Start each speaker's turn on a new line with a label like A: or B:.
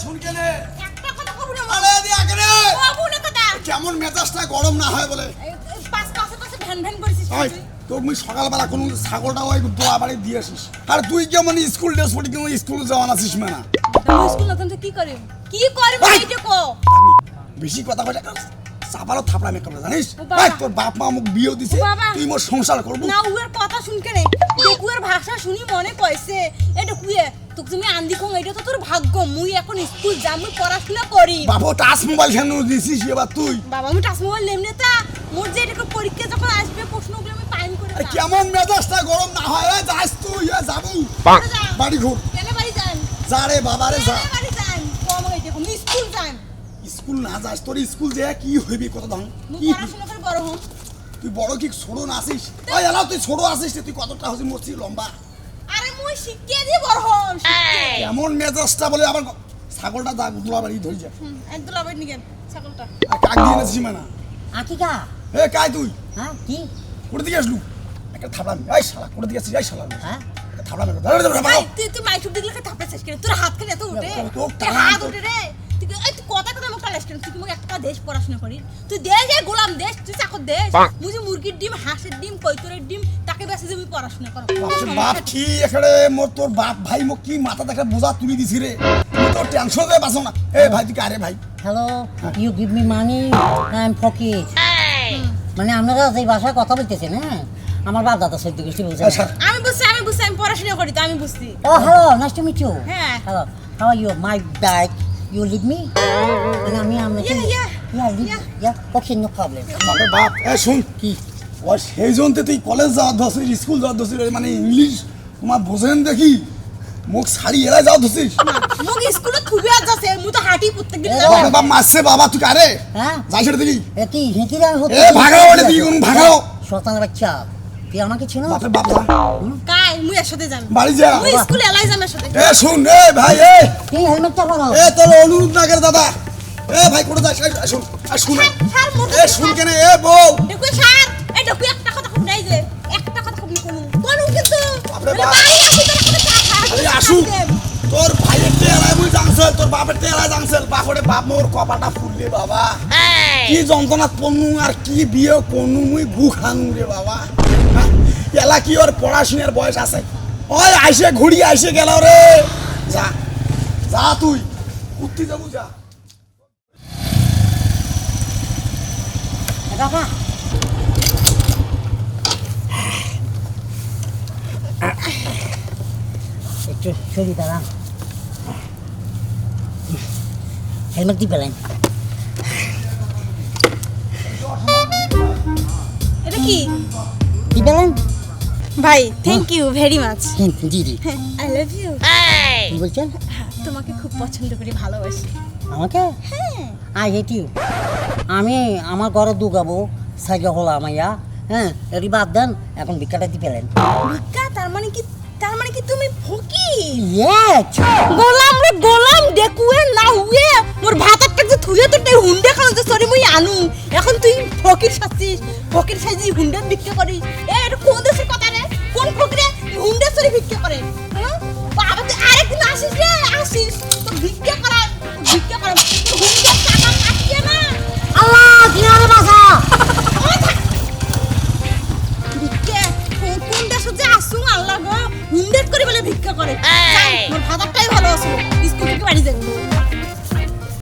A: শুন কেনে
B: একটা কথা কবু না
A: আরে দিয়া কেনে
B: কবু না কথা
A: কেমন মেজাজটা গরম না হয় বলে
B: পাঁচ পাশে ভ্যান ভ্যান করিস
A: ওই তোর মুই সকালবেলা কোন ছাগলটা ওই দোয়া বাড়ি দিয়ে আসিস আর তুই কেমন স্কুল ড্রেস পরে কেমন স্কুলে যাওয়া আছিস না
B: স্কুল না তো কি করিম এইটা কো
A: বেশি কথা কইটা চাপালো থাপড়া মেকআপ জানিস
B: ও বাবা।
A: এই তোর বাপ মা আমাকে বিয়ে দিছে
B: ও বাবা।
A: তুই মোর সংসার করবো
B: না উয়ের কথা শুনকে রে দেখুয়ের ভাষা শুনি মনে কইছে এটা কুয়ে তোক তুমি আন্দি কম এটা তো তোর ভাগ্য মুই এখন স্কুল যা মুই পড়াশোনা করি
A: বাবু টাচ মোবাইল কেন দিছিস এবার তুই
B: বাবা আমি টাচ মোবাইল নেমনে তা মোর যে এটা পরীক্ষা যখন আসবে প্রশ্নগুলো আমি টাইম করে
A: আরে কেমন মেজাজটা গরম না হয় এই যাস তুই এই যাবু বাড়ি ঘুর
B: কেনে বাড়ি যান
A: যা রে বাবা রে যা
B: কেনে বাড়ি যান কম হই দেখো আমি স্কুল যান
A: স্কুল না যাস তোর স্কুল যে কি হইবি কত দাম
B: মুই
A: কি
B: পড়াশোনা করে বড় হম
A: তুই বড় কি ছোট না আসিস ওই এলা তুই ছোট আসিস তুই কতটা হইছিস মরছিস লম্বা
B: আরে মুই শিখিয়ে দিয়ে বড় হম
A: কেমন মেজাজটা বলে আবার ছাগলটা দা গুদলা বাড়ি ধরি যা
B: একদম লাভাই নিগেন ছাগলটা
A: আর কাক দিয়ে নাছিস মানা
C: আকিকা
A: এ কাই তুই
C: হ্যাঁ কি
A: কোথা থেকে আসলু একটা থাপড়া এই শালা কোথা থেকে আসছিস এই শালা
C: হ্যাঁ
A: একটা থাপড়া মেরে ধরে ধরে
B: ভাই তুই মাইসুপ দিলে থাপড়া শেষ করে তোর হাত খালি এত উঠে
A: তোর
B: তোর হাত উঠে রে তুই কথা কথা মুখ টালাস কেন তুই কি মুখ একটা দেশ পড়াশোনা করি তুই দেশ এ গোলাম দেশ তুই চাকর দেশ মুই যে মুরগির ডিম হাঁসের ডিম কৈতরের ডিম তাকে বেশি যে আমি পড়াশোনা করো
A: বাপ কি এখানে মোর তোর বাপ ভাই মোক কি মাথা দেখা বোঝা তুলি দিছি রে তুই তোর টেনশন রে বাসো না এ ভাই তুই কারে ভাই
C: hello you give me money I am ফকির মানে আপনারা যে ভাষায় কথা বলতেছেন হ্যাঁ আমার বাপ দাদা সৈদ্য গোষ্ঠী বলছেন
A: আচ্ছা
B: আমি বুঝছি আমি পড়াশোনা করি তো আমি বুঝছি
C: ও hello nice to meet you
B: হ্যাঁ।
C: Hello how are you my bag you leave me মানে আমি আপনাকে
B: Yeah.
C: Yeah okay no problem
A: বাপরে বাপ এ শুন
C: কি
A: ও সেই জন্যতে তুই কলেজ যাওয়া ধরছিস স্কুল যাওয়া ধরছিস মানে ইংলিশ তোমার বোঝেন দেখি মুখ ছাড়ি এরা যাওয়া ধরছিস
B: মুখ স্কুলে খুবই আজ আছে মুই তো হাঁটি প্রত্যেক দিন
C: এ,
A: বাবা মারছে বাবা তুই কারে
C: হ্যাঁ
A: যাই সেটা দেখি
C: এ কি হিন্দিতে আমি
A: এ ভাগাও বলে তুই কোন ভাগাও
C: শতানের বাচ্চা তুই আমাকে চিনো
A: বাপরে বাপ যা
B: কাই মুই এর সাথে যাম
A: বাড়ি যা
B: মুই স্কুলে এলাই যাম এর সাথে
A: এ শুন এ ভাই এ
C: তুই হেলমেটটা পরো
A: এ তোর অনুরোধ না করে দাদা এ ভাই কোথায় যাস এই শুন আর শুন
B: স্যার মোর
A: এ শুন কেন এ বউ
B: দেখো স্যার এই দেখো একটা কথা খুব নাই যে একটা কথা খুব কোন কিন্তু
A: বাপরে
B: বলে
A: বাপ।
B: ভাই আসি তোর সাথে চা খাই
A: আরে আসুক তোর ভাইয়ের টেলাই মুই জানছেল তোর বাপের টেলাই জানছেল বাপরে বাপ মোর কপাটা ফুললে বাবা কি যন্ত্রণা পন্নু আর কি বিয়ে কোনু মুই গু খানু রে বাবা হ্যাঁ? এলা কি ওর পড়াশোনার বয়স আছে ওই আইসে ঘুরি আইসে গেল রে যা যা তুই উঠতে যাবো যা
C: বাবা একটু শরীর দাঁড়ান হেলমেট দিয়ে পেলেন
B: এটা কি
C: দিয়ে পেলেন
B: ভাই থ্যাংক ইউ ভেরি মাচ
C: জি জি
B: আই লাভ ইউ
C: কি বলছেন
B: তোমাকে খুব পছন্দ করি ভালোবাসি
C: আমাকে
B: হ্যাঁ
C: আই হেট ইউ আমি আমার ঘরে দুগাবো সাইকেল হলো আমাইয়া হ্যাঁ এটি বাদ দেন এখন ভিক্ষাটা দিয়ে পেলেন
B: ভিক্ষা তার মানে কি তুমি ফকির
C: ইয়েস
B: গোলাম দেখুয়ে না হুয়ে মোর ভাতার কাছে থুয়ে তো তে হুন্ডে খানো তো সরি মুই আনু এখন তুই ফকির সাজিস ফকির সাজি হুন্ডা বিক্রি করিস